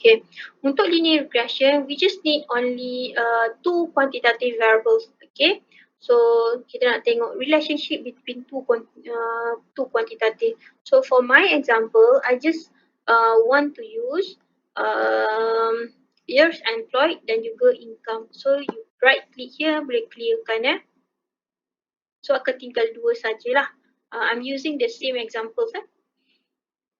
Okay, untuk linear regression, we just need only two quantitative variables. Okay, so kita nak tengok relationship between two quantitative. So for my example, I just want to use years employed dan juga income. So you right click here, boleh clearkan . So akan tinggal dua sajalah. I'm using the same examples .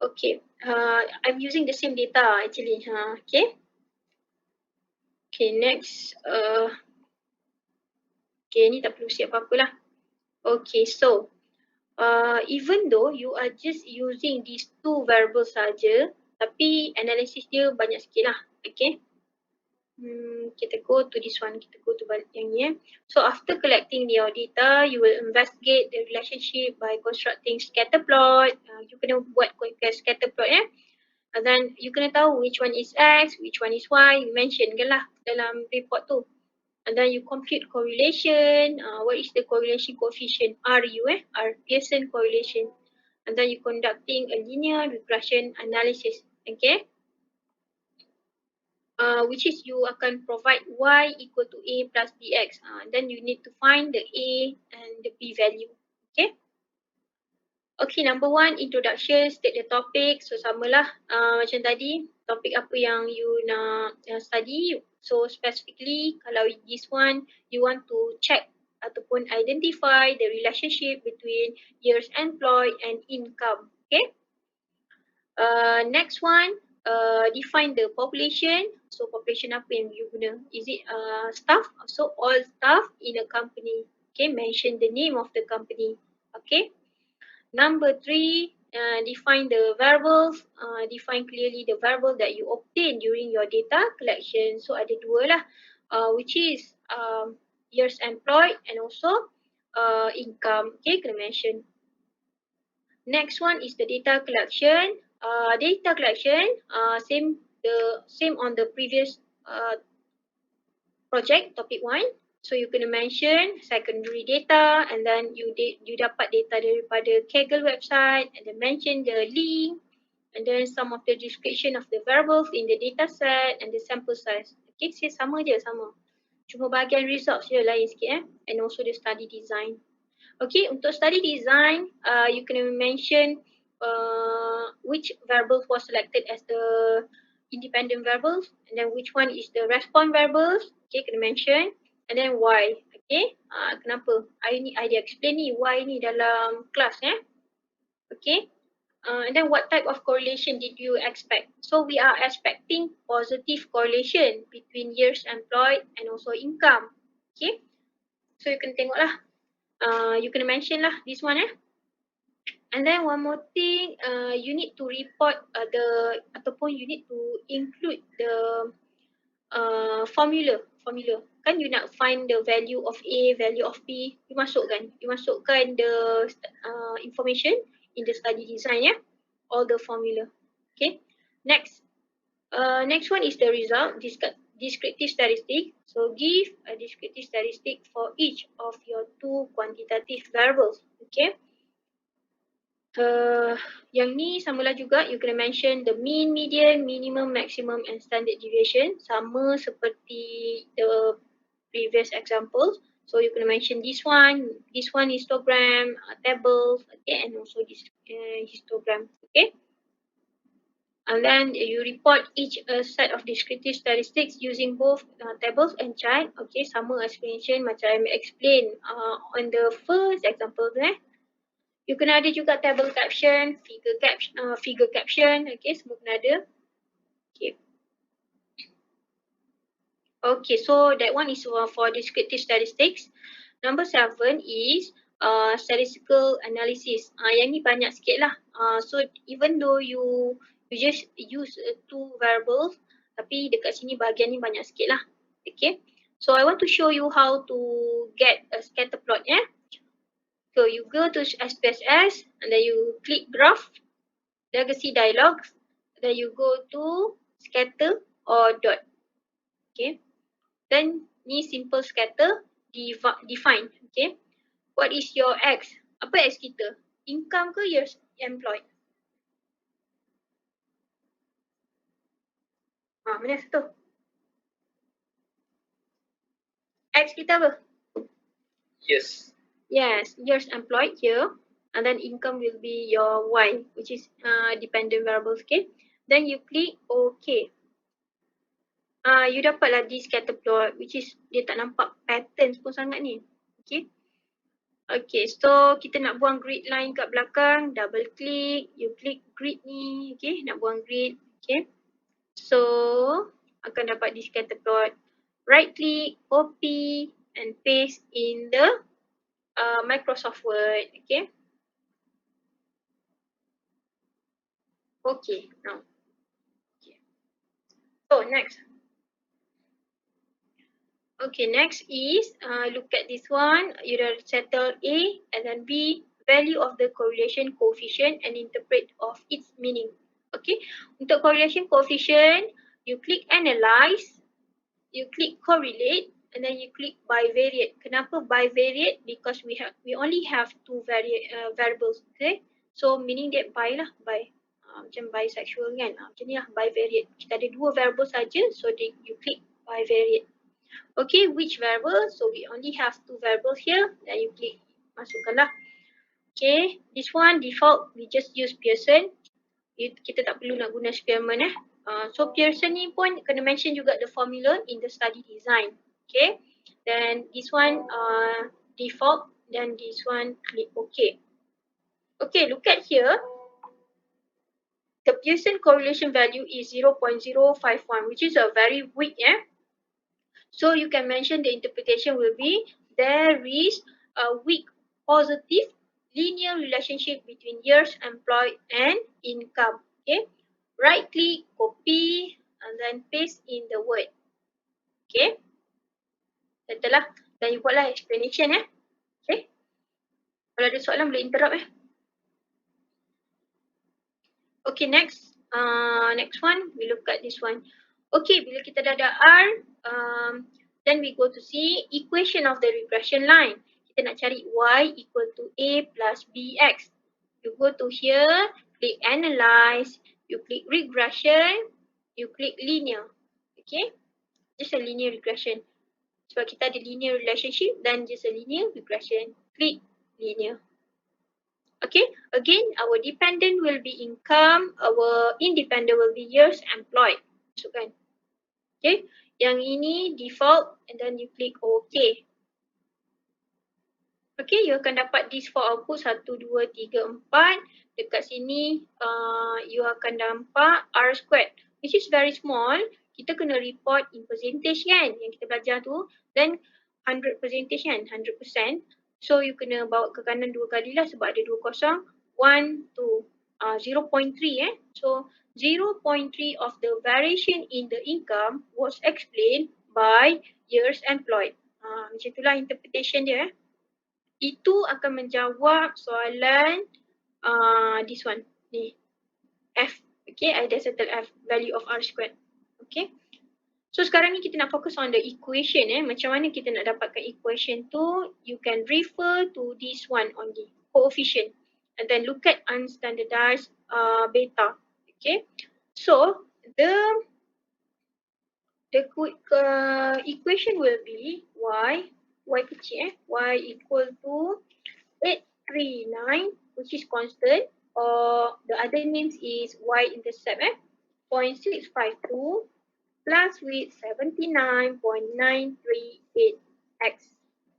Okay, I'm using the same data actually. Okay. Okay, next. Okay, ni tak perlu siap apa-apa lah. Okay, so even though you are just using these two variables saja, tapi analisis dia banyak sikit lah. Okay. Kita go to this one. Kita go to yang ni . So after collecting your data, you will investigate the relationship by constructing scatter plot. You kena buat scatter plot . And then you kena tahu which one is X, which one is Y. You mention kan lah dalam report tu. And then you compute correlation. What is the correlation coefficient? RU Pearson correlation. And then you conducting a linear regression analysis. Okay. Which is you akan provide Y equal to A plus BX. Then you need to find the A and the B value. Okay. Okay, number one, introduction, state the topic. So samalah macam tadi, topik apa yang you nak study. So specifically, kalau this one, you want to check ataupun identify the relationship between years employed and income. Okay. Next one, define the population. So population apa yang you guna? Is it staff? So all staff in a company. Okay, mention the name of the company. Okay. Number three, define the variables. Define clearly the variable that you obtain during your data collection. So ada dua lah, which is years employed and also income. Okay, kena mention. Next one is the data collection. Data collection, same on the previous project, topic 1. So you kena mention secondary data and then you dapat data daripada Kaggle website and then mention the link and then some of the description of the variables in the data set and the sample size. Okay, sama je, sama. Cuma bahagian results je lain sikit and also the study design. Okay, untuk study design, you kena mention which variables was selected as the independent variables and then which one is the response variables. Okay, kena mention. And then why. Okay, kenapa? I explain ni why ni dalam kelas . Okay, and then what type of correlation did you expect? So we are expecting positive correlation between years employed and also income. Okay, so you can tengok lah. You can mention lah this one . And then one more thing, you need to report ataupun you need to include the formula. Kan you nak find the value of A, value of B, you masukkan the information in the study design . All the formula. Okay. Next one is the result, descriptive statistic. So give a descriptive statistic for each of your two quantitative variables. Okay. Yang ni samalah juga, you kena mention the mean, median, minimum, maximum and standard deviation. Sama seperti the previous examples. So you kena mention this one histogram, tables, okay, and also this histogram. Okay. And then you report each set of descriptive statistics using both tables and chart. Okay, sama explanation macam I explain on the first example . You kena ada juga table caption, figure caption. Okay, semua kena ada. Okay. Okay, so that one is for descriptive statistics. Number 7 is statistical analysis. Yang ni banyak sikit lah. So even though you just use two variables, tapi dekat sini bahagian ni banyak sikit lah. Okay. So I want to show you how to get a scatter plot . So you go to SPSS and then you click graph, legacy dialogs, then you go to scatter or dot. Okay. Then ni simple scatter, define. Okay. What is your X? Apa X kita? Income ke years employed? Mana satu? X kita apa? Yes. Yes, years employed here. And then income will be your Y, which is dependent variables, okay? Then you click OK. You dapatlah this scatter plot, which is dia tak nampak patterns pun sangat ni. Okay. Okay, so kita nak buang grid line kat belakang, double click, you click grid ni, okay, nak buang grid, okay. So, akan dapat this scatter plot. Right click, copy and paste in the Microsoft Word, okay. Okay, now. Okay. So, next. Okay, next is look at this one. You dah settle A and then B, value of the correlation coefficient and interpret of its meaning. Okay, untuk correlation coefficient, you click analyze, you click correlate and then you click bivariate. Kenapa bivariate? Because we only have two variables. Okay, so meaning that bi lah, bi. Macam bisexual kan, macam ni lah bivariate. Kita ada dua variable saja, so you click bivariate. Okay, which variable? So we only have two variables here. Then you click masukkanlah. Okay, this one default we just use Pearson. Kita tak perlu nak guna Spearman So Pearson ni pun kena mention juga the formula in the study design. Okay, then this one default. Then this one click OK. Okay, look at here. The Pearson correlation value is 0.051, which is a very weak. So you can mention the interpretation will be there is a weak positive linear relationship between years employed and income. Okay, right click, copy and then paste in the word. Okay, settle lah. Dan you buatlah explanation Okay, kalau ada soalan boleh interrupt Okay, next next one we look at this one. Okay, bila kita dah ada R, then we go to see equation of the regression line. Kita nak cari Y equal to A plus BX. You go to here, click analyze, you click regression, you click linear. Okay, just a linear regression. Sebab kita ada linear relationship dan just a linear regression. Click linear. Okay, again our dependent will be income, our independent will be years employed. Masukkan. Okay, yang ini default and then you click OK. Okay, you akan dapat this for output 1, 2, 3, 4. Dekat sini you akan nampak R squared which is very small. Kita kena report in percentage kan yang kita belajar tu. Then 100 percentage kan, 100%. So you kena bawa ke kanan 2 kali lah sebab ada 2 kosong. 1 to 0.3 So 0.3 of the variation in the income was explained by years employed. Macam itulah interpretation dia. Itu akan menjawab soalan this one ni F. Okay, I dah settle F, value of R squared. Okay, so sekarang ni kita nak fokus on the equation macam mana kita nak dapatkan equation tu. You can refer to this one only, coefficient, and then look at unstandardized beta. Okay, so the equation will be y kecil y equal to 839 which is constant, or the other names is y-intercept 0.652 plus with 79.938x.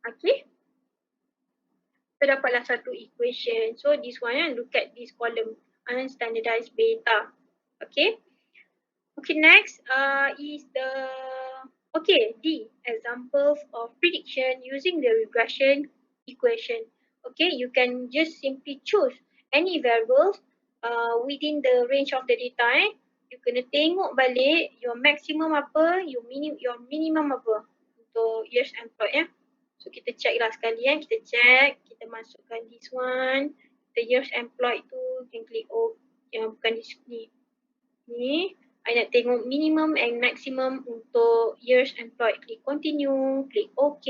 Okay, so dapatlah satu equation. So this one look at this column unstandardized beta. Okay, next is the D, examples of prediction using the regression equation. Okay, you can just simply choose any variables within the range of the data. You kena tengok balik your maximum apa, your minimum apa untuk years employed So kita check lah sekali kita check, kita masukkan this one, the years employed tu, you can click yang bukan di sini. Ni I nak tengok minimum and maximum untuk years employed. Click continue, click OK.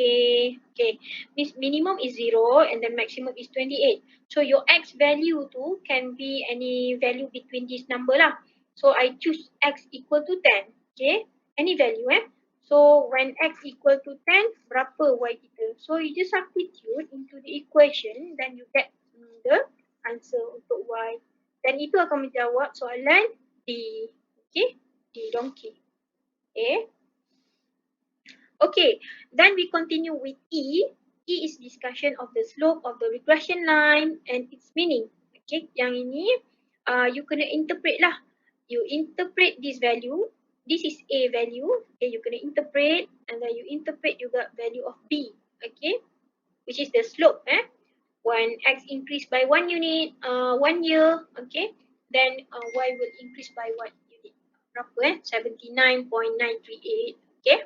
Okay, this minimum is 0 and then maximum is 28. So your X value tu can be any value between this number lah. So I choose X equal to 10. Okay, any value So when x equal to 10, berapa y kita? So you just substitute into the equation, then you get the answer untuk y. Dan itu akan menjawab soalan D. Okay, D donkey. Okay, then we continue with E. E is discussion of the slope of the regression line and its meaning. Okay, yang ini you kena interpret lah. You interpret this value. This is A value. Okay, you kena interpret and then you interpret juga value of B. Okay, which is the slope. When X increase by 1 unit, 1 year. Okay, then Y will increase by what unit? Berapa 79.938. Okay.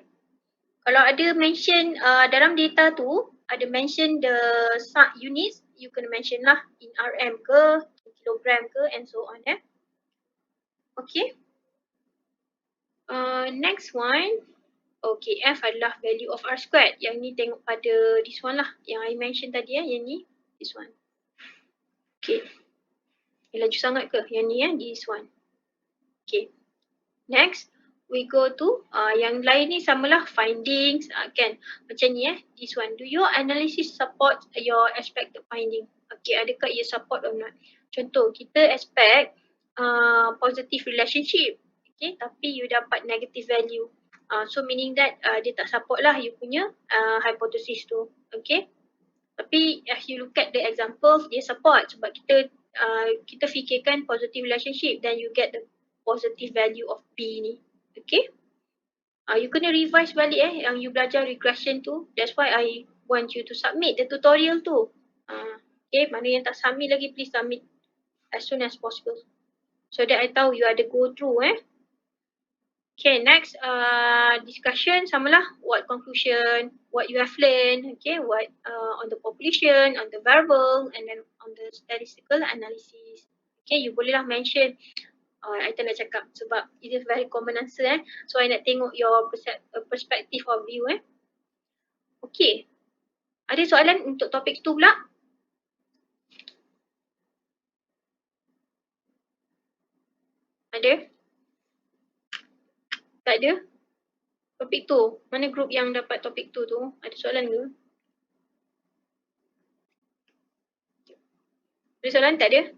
Kalau ada mention dalam data tu, ada mention the units, you kena mention lah in RM ke, in kilogram ke and so on Okay. Next one. Okay, F adalah value of R squared. Yang ni tengok pada this one lah. Yang I mention tadi yang ni, this one. Okay. Laju sangat ke? Yang ni this one. Okay. Next. We go to yang lain ni samalah findings kan macam ni this one, do your analysis support your expected finding? Okay, adakah ia support or not? Contoh kita expect positive relationship, okay, tapi you dapat negative value, so meaning that dia tak support lah you punya hypothesis tu. Okay, tapi as you look at the examples dia support sebab kita fikirkan positive relationship, then you get the positive value of B ni. Okay, you kena revise balik yang you belajar regression tu. That's why I want you to submit the tutorial tu. Okay, mana yang tak submit lagi, please submit as soon as possible. So that I tahu you ada go through Okay, next discussion samalah what conclusion, what you have learned, okay, what on the population, on the variable and then on the statistical analysis. Okay, you bolehlah mention I tak nak cakap sebab it is very common answer so I nak tengok your perspective of view Okay, ada soalan untuk topik tu pula? Ada? Tak ada? Topik tu, mana group yang dapat topik tu ada soalan ke? Ada soalan? Tak ada?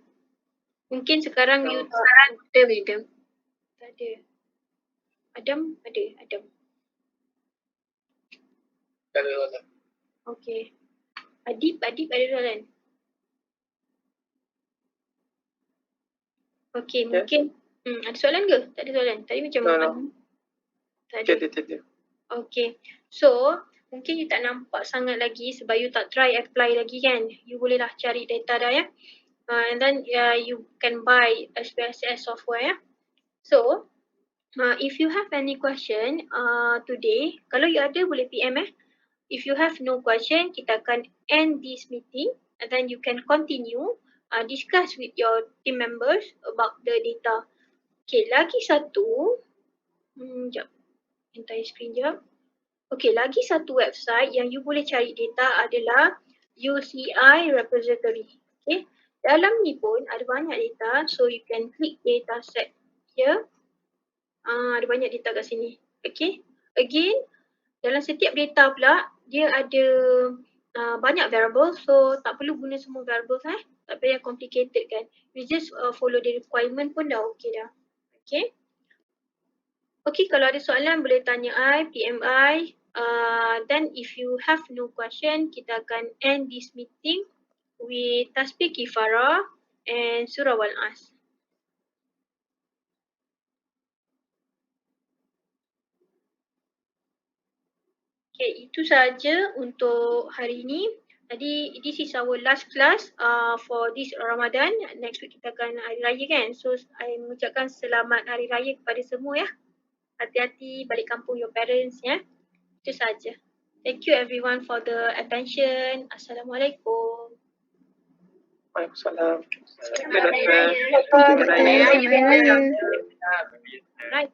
Mungkin sekarang you ada Adam. Tak ada. Adam ada? Adam. Tak ada soalan. Okay. Adib ada soalan? Okay, mungkin ada soalan ke? Tak ada soalan? Tadi macam Tak ada. Okay. So, mungkin you tak nampak sangat lagi sebab you tak try apply lagi kan. You bolehlah cari data dah and then you can buy SPSS software So, if you have any question today, kalau you ada boleh PM If you have no question, kita akan end this meeting and then you can continue discuss with your team members about the data. Okay, lagi satu. Sekejap. Entire screen jap. Okay, lagi satu website yang you boleh cari data adalah UCI repository. Okay. Dalam ni pun ada banyak data, so you can click data set here. Ada banyak data kat sini. Okay. Again, dalam setiap data pula, dia ada banyak variable, so tak perlu guna semua variables tak payah complicated kan. You just follow the requirement pun dah okay dah. Okay. Okay, kalau ada soalan boleh tanya I, PM I. Then if you have no question, kita akan end this meeting with tasbih kifarah and surah wal-as. Okay, itu saja untuk hari ini. Tadi this is our last class for this Ramadan. Next week kita akan hari raya kan. So I mengucapkan selamat hari raya kepada semua Hati-hati balik kampung your parents Itu saja. Thank you everyone for the attention. Assalamualaikum. Waalaikumsalam. Assalamualaikum. Right.